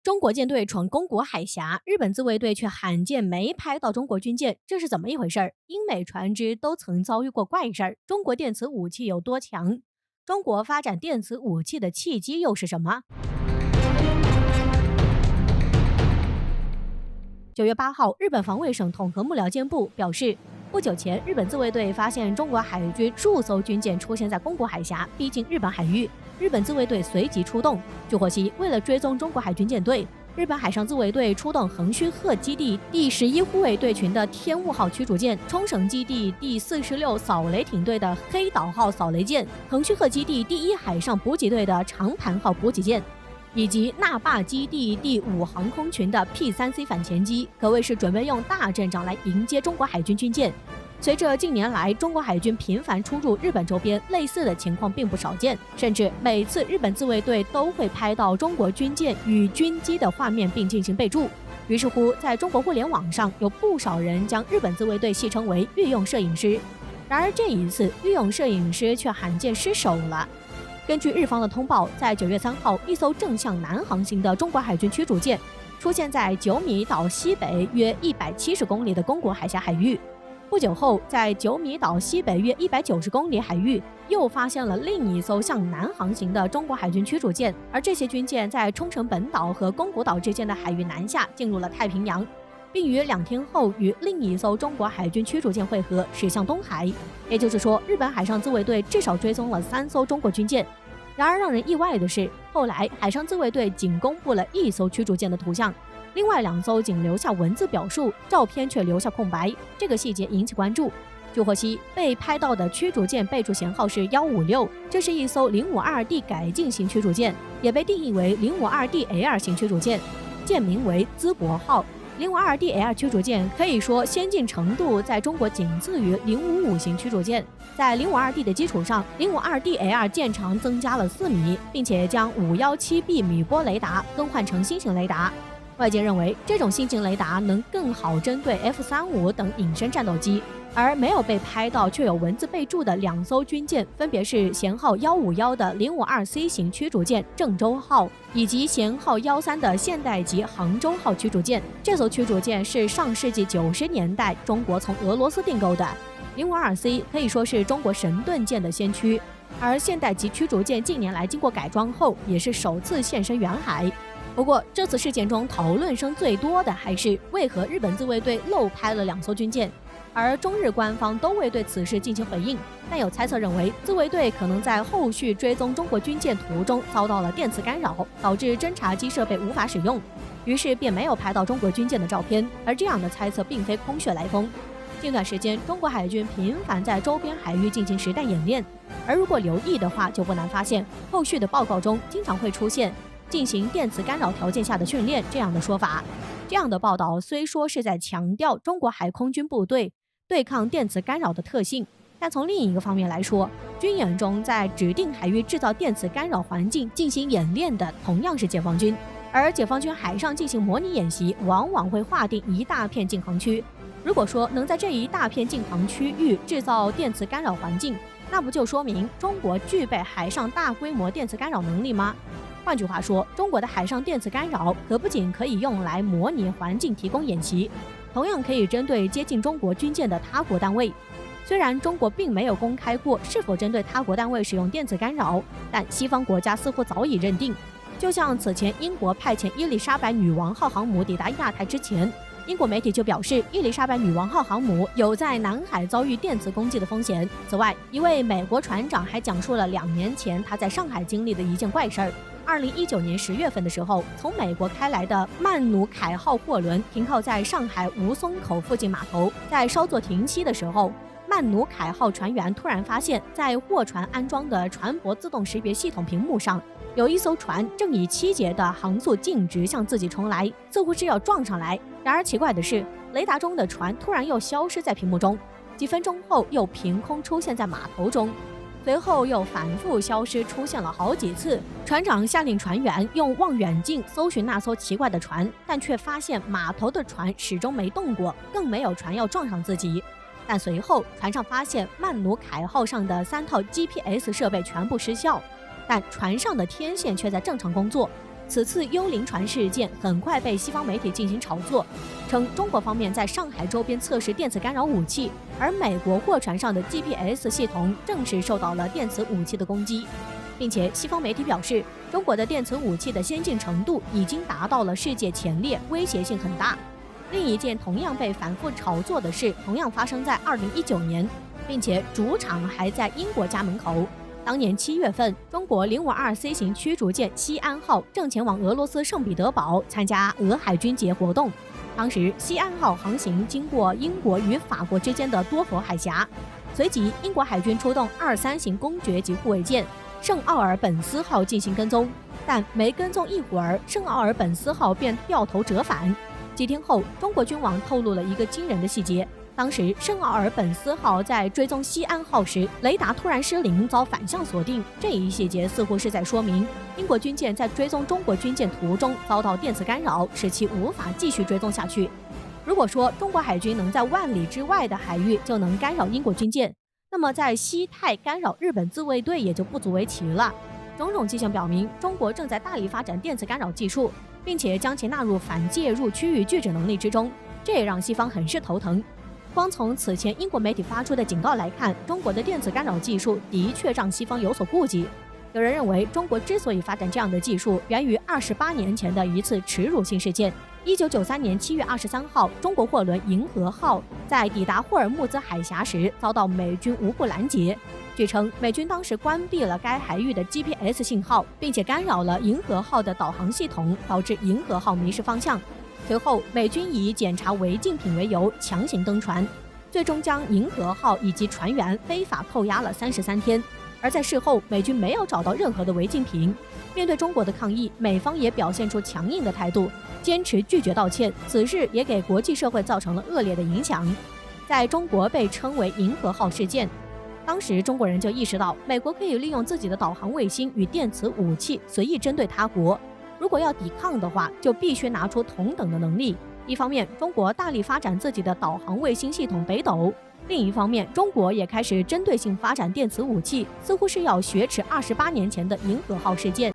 中国舰队闯宫古海峡，日本自卫队却罕见没拍到中国军舰，这是怎么一回事？英美船只都曾遭遇过怪事儿，中国电磁武器有多强？中国发展电磁武器的契机又是什么？9月8号，日本防卫省统合幕僚监部表示，不久前，日本自卫队发现中国海军数艘军舰出现在宫古海峡，逼近日本海域。日本自卫队随即出动。据获悉，为了追踪中国海军舰队，日本海上自卫队出动横须贺基地第11护卫队群的天雾号驱逐舰、冲绳基地第46扫雷艇队的黑岛号扫雷舰、横须贺基地第1海上补给队的长盘号补给舰，以及那霸基地第5航空群的 P3C 反潜机，可谓是准备用大阵仗来迎接中国海军军舰。随着近年来中国海军频繁出入日本周边，类似的情况并不少见，甚至每次日本自卫队都会拍到中国军舰与军机的画面并进行备注。于是乎，在中国互联网上有不少人将日本自卫队戏称为御用摄影师。然而这一次，御用摄影师却罕见失手了。根据日方的通报，在9月3号，一艘正向南航行的中国海军驱逐舰出现在九米岛西北约170公里的宫古海峡海域。不久后，在九米岛西北约190公里海域，又发现了另一艘向南航行的中国海军驱逐舰，而这些军舰在冲绳本岛和宫古岛之间的海域南下，进入了太平洋，并于2天后与另一艘中国海军驱逐舰会合，驶向东海。也就是说，日本海上自卫队至少追踪了3艘中国军舰。然而让人意外的是，后来海上自卫队仅公布了1艘驱逐舰的图像，另外2艘仅留下文字表述，照片却留下空白，这个细节引起关注。据获悉，被拍到的驱逐舰备注舷号是156，这是一艘 052D 改进型驱逐舰，也被定义为 052DL 型驱逐舰，舰名为淄博号。052DL 驱逐舰可以说先进程度在中国仅次于055型驱逐舰，在 052D 的基础上， 052DL 舰长增加了4米，并且将 517B 米波雷达更换成新型雷达。外界认为，这种新型雷达能更好针对 F-35等隐身战斗机。而没有被拍到却有文字备注的2艘军舰，分别是舷号151的 052C 型驱逐舰郑州号，以及舷号13的现代级杭州号驱逐舰。这艘驱逐舰是上世纪90年代中国从俄罗斯订购的。052C 可以说是中国神盾舰的先驱，而现代级驱逐舰近年来经过改装后，也是首次现身远海。不过，这次事件中讨论声最多的还是为何日本自卫队漏拍了2艘军舰，而中日官方都未对此事进行回应。但有猜测认为，自卫队可能在后续追踪中国军舰途中遭到了电磁干扰，导致侦察机设备无法使用，于是便没有拍到中国军舰的照片。而这样的猜测并非空穴来风。近段时间，中国海军频繁在周边海域进行实弹演练，而如果留意的话，就不难发现，后续的报告中经常会出现进行电磁干扰条件下的训练这样的说法。这样的报道虽说是在强调中国海空军部队对抗电磁干扰的特性，但从另一个方面来说，军演中在指定海域制造电磁干扰环境进行演练的同样是解放军，而解放军海上进行模拟演习，往往会划定一大片禁航区。如果说能在这一大片禁航区域制造电磁干扰环境，那不就说明中国具备海上大规模电磁干扰能力吗？换句话说，中国的海上电磁干扰可不仅可以用来模拟环境提供演习，同样可以针对接近中国军舰的他国单位。虽然中国并没有公开过是否针对他国单位使用电磁干扰，但西方国家似乎早已认定。就像此前英国派遣伊丽莎白女王号航母抵达亚太之前，英国媒体就表示伊丽莎白女王号航母有在南海遭遇电磁攻击的风险。此外，一位美国船长还讲述了2年前他在上海经历的一件怪事儿。2019年10月份的时候，从美国开来的曼努凯号货轮停靠在上海吴淞口附近码头，在稍作停息的时候，曼努凯号船员突然发现，在货船安装的船舶自动识别系统屏幕上，有一艘船正以7节的航速径直向自己冲来，似乎是要撞上来。然而奇怪的是，雷达中的船突然又消失在屏幕中，几分钟后又凭空出现在码头中，随后又反复消失，出现了好几次。船长下令船员用望远镜搜寻那艘奇怪的船，但却发现码头的船始终没动过，更没有船要撞上自己。但随后船上发现曼努凯号上的3套 GPS 设备全部失效，但船上的天线却在正常工作。此次幽灵船事件很快被西方媒体进行炒作，称中国方面在上海周边测试电磁干扰武器，而美国货船上的 GPS 系统正是受到了电磁武器的攻击，并且西方媒体表示，中国的电磁武器的先进程度已经达到了世界前列，威胁性很大。另一件同样被反复炒作的事，同样发生在2019年，并且主场还在英国家门口。当年7月份，中国052C 型驱逐舰西安号正前往俄罗斯圣彼得堡参加俄海军节活动。当时，西安号航行经过英国与法国之间的多佛海峡，随即英国海军出动23型公爵级护卫舰圣奥尔本斯号进行跟踪，但没跟踪一会儿，圣奥尔本斯号便掉头折返。几天后，中国军网透露了一个惊人的细节。当时，圣奥尔本斯号在追踪西安号时，雷达突然失灵，遭反向锁定。这一细节似乎是在说明，英国军舰在追踪中国军舰途中遭到电磁干扰，使其无法继续追踪下去。如果说中国海军能在万里之外的海域就能干扰英国军舰，那么在西太干扰日本自卫队也就不足为奇了。种种迹象表明，中国正在大力发展电磁干扰技术，并且将其纳入反介入区域拒止能力之中，这也让西方很是头疼。光从此前英国媒体发出的警告来看，中国的电磁干扰技术的确让西方有所顾忌。有人认为，中国之所以发展这样的技术，源于28年前的一次耻辱性事件。1993年7月23号，中国货轮银河号在抵达霍尔木兹海峡时遭到美军无故拦截。据称，美军当时关闭了该海域的 GPS 信号，并且干扰了银河号的导航系统，导致银河号迷失方向。随后，美军以检查违禁品为由强行登船，最终将银河号以及船员非法扣押了33天。而在事后，美军没有找到任何的违禁品。面对中国的抗议，美方也表现出强硬的态度，坚持拒绝道歉。此事也给国际社会造成了恶劣的影响，在中国被称为银河号事件。当时中国人就意识到，美国可以利用自己的导航卫星与电磁武器随意针对他国，如果要抵抗的话，就必须拿出同等的能力。一方面，中国大力发展自己的导航卫星系统北斗；另一方面，中国也开始针对性发展电磁武器，似乎是要雪耻28年前的银河号事件。